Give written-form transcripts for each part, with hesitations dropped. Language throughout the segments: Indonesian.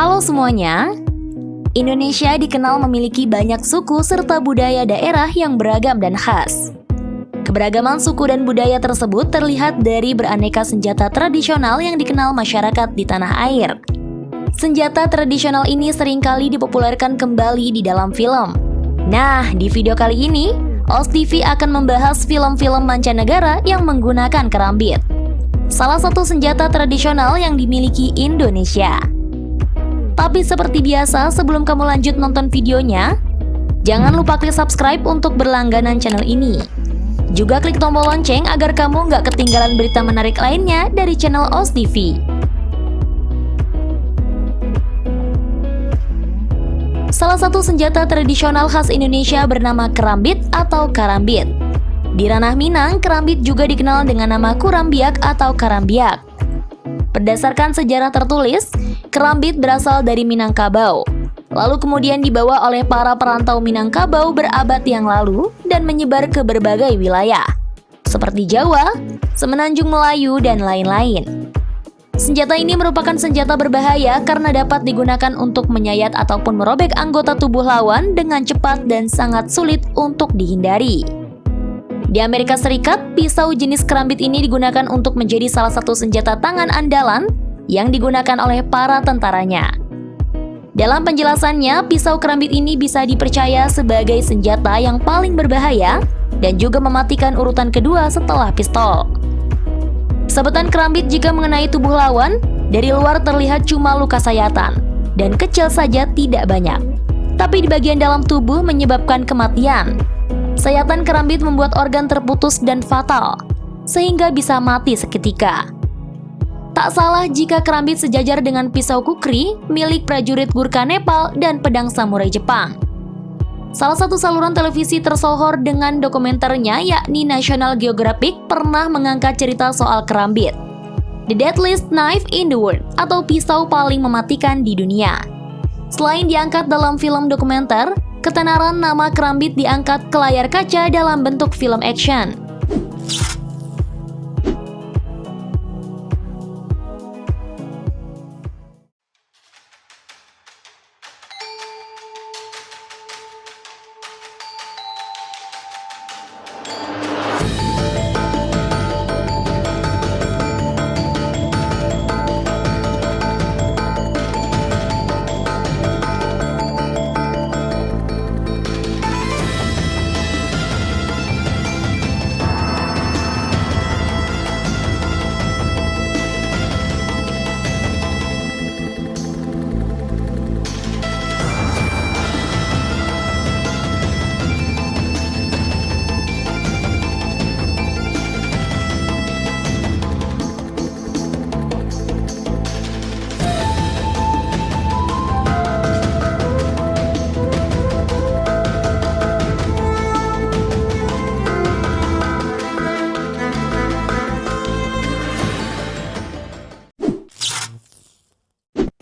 Halo semuanya, Indonesia dikenal memiliki banyak suku serta budaya daerah yang beragam dan khas. Keberagaman suku dan budaya tersebut terlihat dari beraneka senjata tradisional yang dikenal masyarakat di tanah air. Senjata tradisional ini seringkali dipopulerkan kembali di dalam film. Nah, di video kali ini, OS TV akan membahas film-film mancanegara yang menggunakan kerambit. Salah satu senjata tradisional yang dimiliki Indonesia. Tapi seperti biasa, sebelum kamu lanjut nonton videonya, jangan lupa klik subscribe untuk berlangganan channel ini. Juga klik tombol lonceng agar kamu nggak ketinggalan berita menarik lainnya dari channel OS TV. Salah satu senjata tradisional khas Indonesia bernama kerambit atau karambit. Di ranah Minang, kerambit juga dikenal dengan nama kurambiak atau karambiak. Berdasarkan sejarah tertulis, kerambit berasal dari Minangkabau, lalu kemudian dibawa oleh para perantau Minangkabau berabad yang lalu dan menyebar ke berbagai wilayah, seperti Jawa, Semenanjung Melayu, dan lain-lain. Senjata ini merupakan senjata berbahaya karena dapat digunakan untuk menyayat ataupun merobek anggota tubuh lawan dengan cepat dan sangat sulit untuk dihindari. Di Amerika Serikat, pisau jenis kerambit ini digunakan untuk menjadi salah satu senjata tangan andalan yang digunakan oleh para tentaranya. Dalam penjelasannya, pisau kerambit ini bisa dipercaya sebagai senjata yang paling berbahaya dan juga mematikan urutan kedua setelah pistol. Sabetan kerambit jika mengenai tubuh lawan, dari luar terlihat cuma luka sayatan dan kecil saja, tidak banyak. Tapi di bagian dalam tubuh menyebabkan kematian. Sayatan kerambit membuat organ terputus dan fatal, sehingga bisa mati seketika. Tak salah jika kerambit sejajar dengan pisau kukri milik prajurit Gurkha Nepal dan pedang samurai Jepang. Salah satu saluran televisi tersohor dengan dokumenternya yakni National Geographic pernah mengangkat cerita soal kerambit, The Deadliest Knife in the World, atau pisau paling mematikan di dunia. Selain diangkat dalam film dokumenter, ketenaran nama kerambit diangkat ke layar kaca dalam bentuk film action.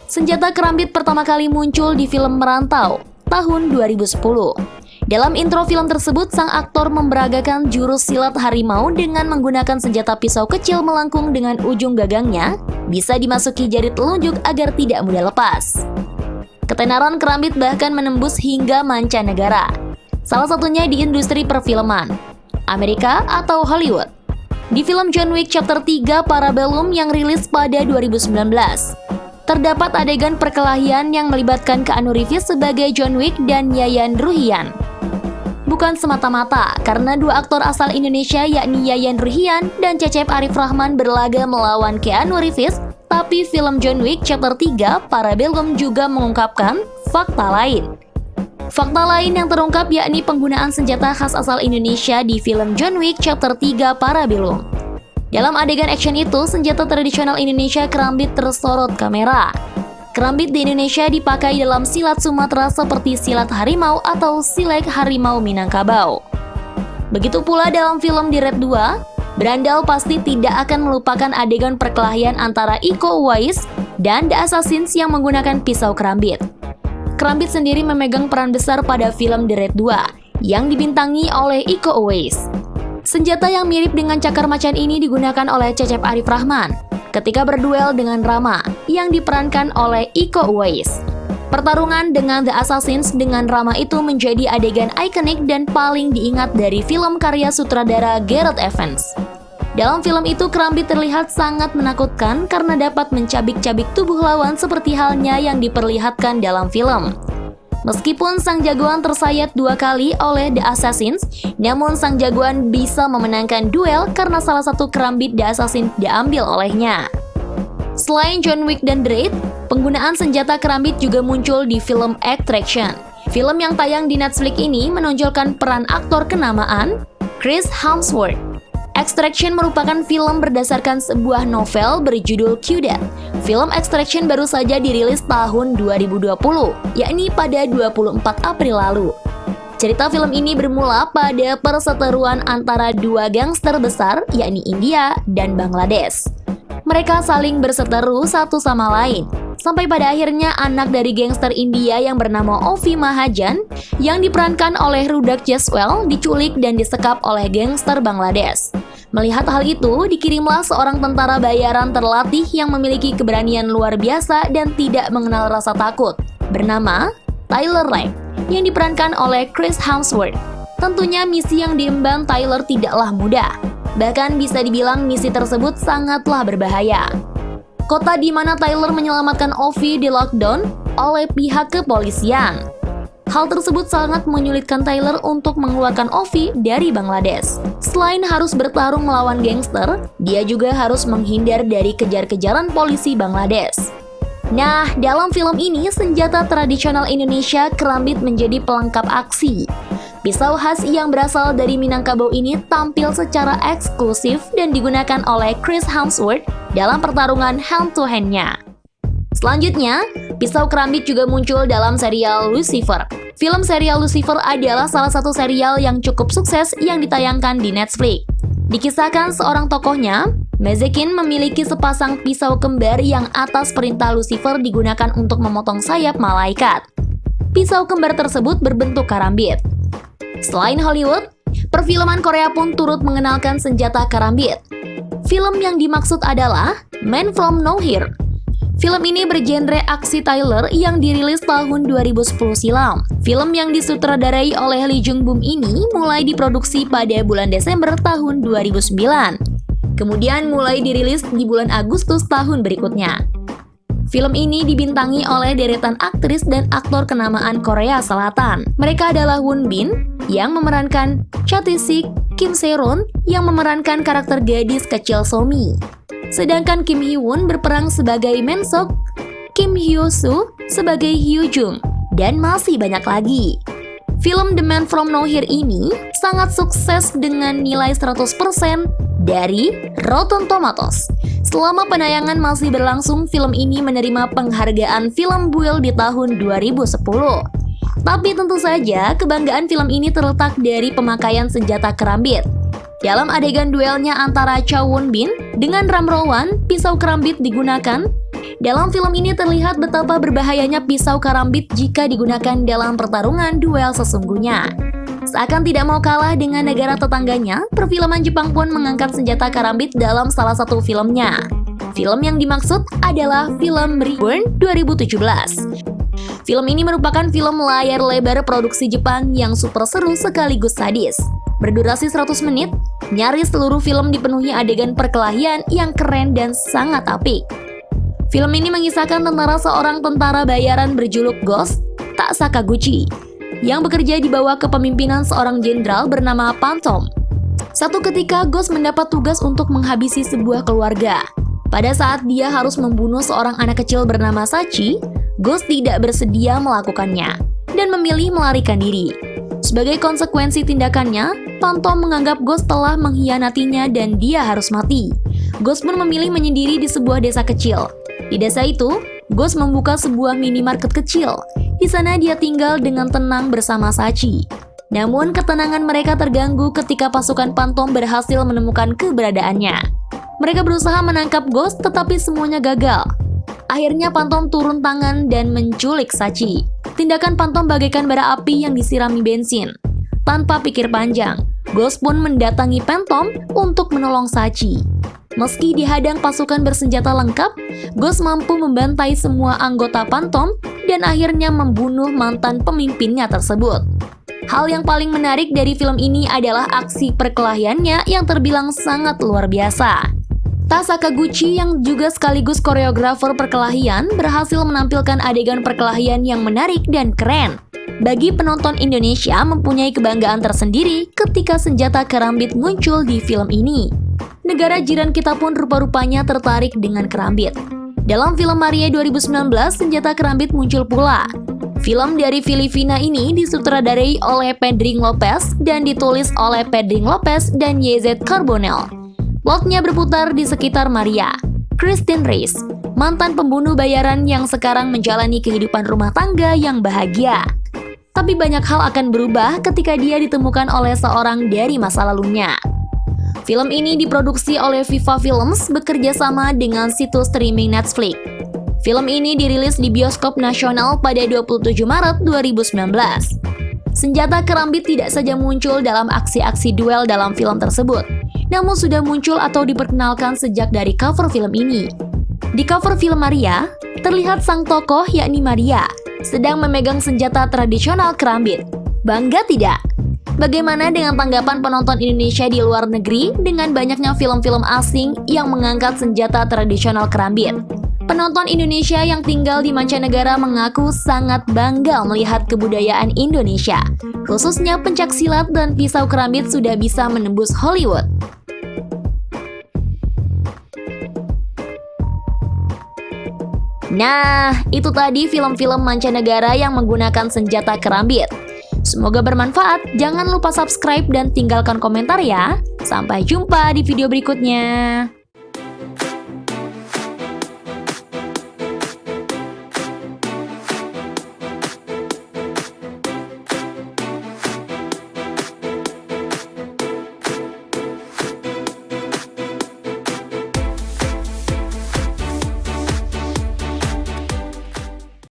Senjata kerambit pertama kali muncul di film Merantau tahun 2010. Dalam intro film tersebut, sang aktor memberagakan jurus silat harimau dengan menggunakan senjata pisau kecil melengkung dengan ujung gagangnya bisa dimasuki jari telunjuk agar tidak mudah lepas. Ketenaran kerambit bahkan menembus hingga mancanegara, salah satunya di industri perfilman Amerika atau Hollywood. Di film John Wick Chapter 3 Parabellum yang rilis pada 2019, terdapat adegan perkelahian yang melibatkan Keanu Reeves sebagai John Wick dan Yayan Ruhian. Bukan semata-mata karena dua aktor asal Indonesia yakni Yayan Ruhian dan Cecep Arif Rahman berlaga melawan Keanu Reeves, tapi film John Wick Chapter 3 Parabellum juga mengungkapkan fakta lain. Fakta lain yang terungkap yakni penggunaan senjata khas asal Indonesia di film John Wick Chapter 3 Parabellum. Dalam adegan action itu, senjata tradisional Indonesia kerambit tersorot kamera. Kerambit di Indonesia dipakai dalam silat Sumatera seperti silat harimau atau silek harimau Minangkabau. Begitu pula dalam film di Red 2, Brandal pasti tidak akan melupakan adegan perkelahian antara Iko Uwais dan The Assassins yang menggunakan pisau kerambit. Kerambit sendiri memegang peran besar pada film The Red 2 yang dibintangi oleh Iko Uwais. Senjata yang mirip dengan cakar macan ini digunakan oleh Cecep Arif Rahman. ketika berduel dengan Rama yang diperankan oleh Iko Uwais. Pertarungan dengan The Assassins dengan Rama itu menjadi adegan ikonik dan paling diingat dari film karya sutradara Gareth Evans. Dalam film itu, Kerambit terlihat sangat menakutkan karena dapat mencabik-cabik tubuh lawan seperti halnya yang diperlihatkan dalam film. Meskipun sang jagoan tersayat 2 kali oleh The Assassins, namun sang jagoan bisa memenangkan duel karena salah satu kerambit The Assassin diambil olehnya. Selain John Wick dan Dredd, penggunaan senjata kerambit juga muncul di film Extraction. Film yang tayang di Netflix ini menonjolkan peran aktor kenamaan Chris Hemsworth. Extraction merupakan film berdasarkan sebuah novel berjudul Q-Death. Film Extraction baru saja dirilis tahun 2020, yakni pada 24 April lalu. Cerita film ini bermula pada perseteruan antara 2 gangster besar, yakni India dan Bangladesh. Mereka saling berseteru satu sama lain, sampai pada akhirnya anak dari gangster India yang bernama Ovi Mahajan yang diperankan oleh Rudrak Jeswal diculik dan disekap oleh gangster Bangladesh. Melihat hal itu, dikirimlah seorang tentara bayaran terlatih yang memiliki keberanian luar biasa dan tidak mengenal rasa takut, bernama Tyler Rake, yang diperankan oleh Chris Hemsworth. Tentunya misi yang diemban Tyler tidaklah mudah. Bahkan bisa dibilang misi tersebut sangatlah berbahaya. Kota di mana Tyler menyelamatkan Ovi di lockdown oleh pihak kepolisian. Hal tersebut sangat menyulitkan Tyler untuk mengeluarkan Ovi dari Bangladesh. Selain harus bertarung melawan gangster, dia juga harus menghindar dari kejar-kejaran polisi Bangladesh. Nah, dalam film ini senjata tradisional Indonesia kerambit menjadi pelengkap aksi. Pisau khas yang berasal dari Minangkabau ini tampil secara eksklusif dan digunakan oleh Chris Hemsworth dalam pertarungan hand-to-hand-nya. Selanjutnya, pisau kerambit juga muncul dalam serial Lucifer. Film serial Lucifer adalah salah satu serial yang cukup sukses yang ditayangkan di Netflix. Dikisahkan seorang tokohnya, Mezekin memiliki sepasang pisau kembar yang atas perintah Lucifer digunakan untuk memotong sayap malaikat. Pisau kembar tersebut berbentuk karambit. Selain Hollywood, perfilman Korea pun turut mengenalkan senjata karambit. Film yang dimaksud adalah Man From Nowhere. Film ini bergenre aksi thriller yang dirilis tahun 2010 silam. Film yang disutradarai oleh Lee Jung Bum ini mulai diproduksi pada bulan Desember tahun 2009. Kemudian mulai dirilis di bulan Agustus tahun berikutnya. Film ini dibintangi oleh deretan aktris dan aktor kenamaan Korea Selatan. Mereka adalah Won Bin yang memerankan Chae-sik, Kim Se-ron yang memerankan karakter gadis kecil Somi. Sedangkan Kim Hee-won berperan sebagai Mensok, Kim Hyo-soo sebagai Hyo-jung, dan masih banyak lagi. Film The Man From Nowhere ini sangat sukses dengan nilai 100% dari Rotten Tomatoes. Selama penayangan masih berlangsung, film ini menerima penghargaan Film Buil di tahun 2010. Tapi tentu saja, kebanggaan film ini terletak dari pemakaian senjata kerambit. Dalam adegan duelnya antara Cha Won Bin dengan Ram Rowan, pisau kerambit digunakan. Dalam film ini terlihat betapa berbahayanya pisau kerambit jika digunakan dalam pertarungan duel sesungguhnya. Seakan tidak mau kalah dengan negara tetangganya, perfilman Jepang pun mengangkat senjata karambit dalam salah satu filmnya. Film yang dimaksud adalah film Reborn 2017. Film ini merupakan film layar lebar produksi Jepang yang super seru sekaligus sadis. Berdurasi 100 menit, nyaris seluruh film dipenuhi adegan perkelahian yang keren dan sangat apik. Film ini mengisahkan tentang seorang tentara bayaran berjuluk Ghost Tak Sakaguchi yang bekerja di bawah kepemimpinan seorang jenderal bernama Phantom. Satu ketika, Ghost mendapat tugas untuk menghabisi sebuah keluarga. Pada saat dia harus membunuh seorang anak kecil bernama Sachi, Ghost tidak bersedia melakukannya dan memilih melarikan diri. Sebagai konsekuensi tindakannya, Phantom menganggap Ghost telah mengkhianatinya dan dia harus mati. Ghost pun memilih menyendiri di sebuah desa kecil. Di desa itu, Ghost membuka sebuah minimarket kecil. Di sana dia tinggal dengan tenang bersama Sachi. Namun ketenangan mereka terganggu ketika pasukan Phantom berhasil menemukan keberadaannya. Mereka berusaha menangkap Ghost tetapi semuanya gagal. Akhirnya Phantom turun tangan dan menculik Sachi. Tindakan Phantom bagaikan bara api yang disirami bensin. Tanpa pikir panjang, Ghost pun mendatangi Phantom untuk menolong Sachi. Meski dihadang pasukan bersenjata lengkap, Ghost mampu membantai semua anggota Phantom dan akhirnya membunuh mantan pemimpinnya tersebut. Hal yang paling menarik dari film ini adalah aksi perkelahiannya yang terbilang sangat luar biasa. Ta Sakaguchi yang juga sekaligus koreografer perkelahian berhasil menampilkan adegan perkelahian yang menarik dan keren. Bagi penonton Indonesia mempunyai kebanggaan tersendiri ketika senjata kerambit muncul di film ini. Negara jiran kita pun rupa-rupanya tertarik dengan kerambit. Dalam film Maria 2019, senjata kerambit muncul pula. Film dari Filipina ini disutradarai oleh Pedring Lopez dan ditulis oleh Pedring Lopez dan YZ Carbonell. Plotnya berputar di sekitar Maria, Christine Reyes, mantan pembunuh bayaran yang sekarang menjalani kehidupan rumah tangga yang bahagia. Tapi banyak hal akan berubah ketika dia ditemukan oleh seorang dari masa lalunya. Film ini diproduksi oleh Viva Films bekerja sama dengan situs streaming Netflix. Film ini dirilis di bioskop nasional pada 27 Maret 2019. Senjata kerambit tidak saja muncul dalam aksi-aksi duel dalam film tersebut, namun sudah muncul atau diperkenalkan sejak dari cover film ini. Di cover film Maria, terlihat sang tokoh yakni Maria sedang memegang senjata tradisional kerambit. Bangga tidak? Bagaimana dengan tanggapan penonton Indonesia di luar negeri dengan banyaknya film-film asing yang mengangkat senjata tradisional kerambit? Penonton Indonesia yang tinggal di mancanegara mengaku sangat bangga melihat kebudayaan Indonesia, khususnya pencaksilat dan pisau kerambit sudah bisa menembus Hollywood. Nah, itu tadi film-film mancanegara yang menggunakan senjata kerambit. Semoga bermanfaat, jangan lupa subscribe dan tinggalkan komentar ya. Sampai jumpa di video berikutnya.